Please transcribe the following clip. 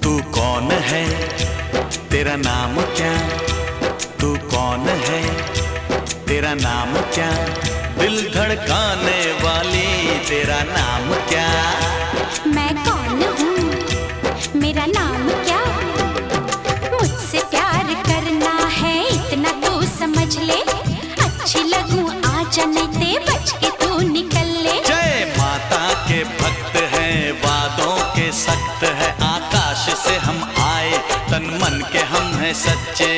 तू कौन है, तेरा नाम क्या? तू कौन है, तेरा नाम क्या? दिल धड़काने वाली तेरा नाम क्या? मैं कौन हूँ, मेरा नाम क्या? मुझसे प्यार करना है इतना तो समझ ले। अच्छी लगूं आजा नहीं ते बच के तू निकल ले। जय माता के भक्त हैं, वादों के सख्त है। आकाश से हम आए, तन मन के हम हैं सच्चे।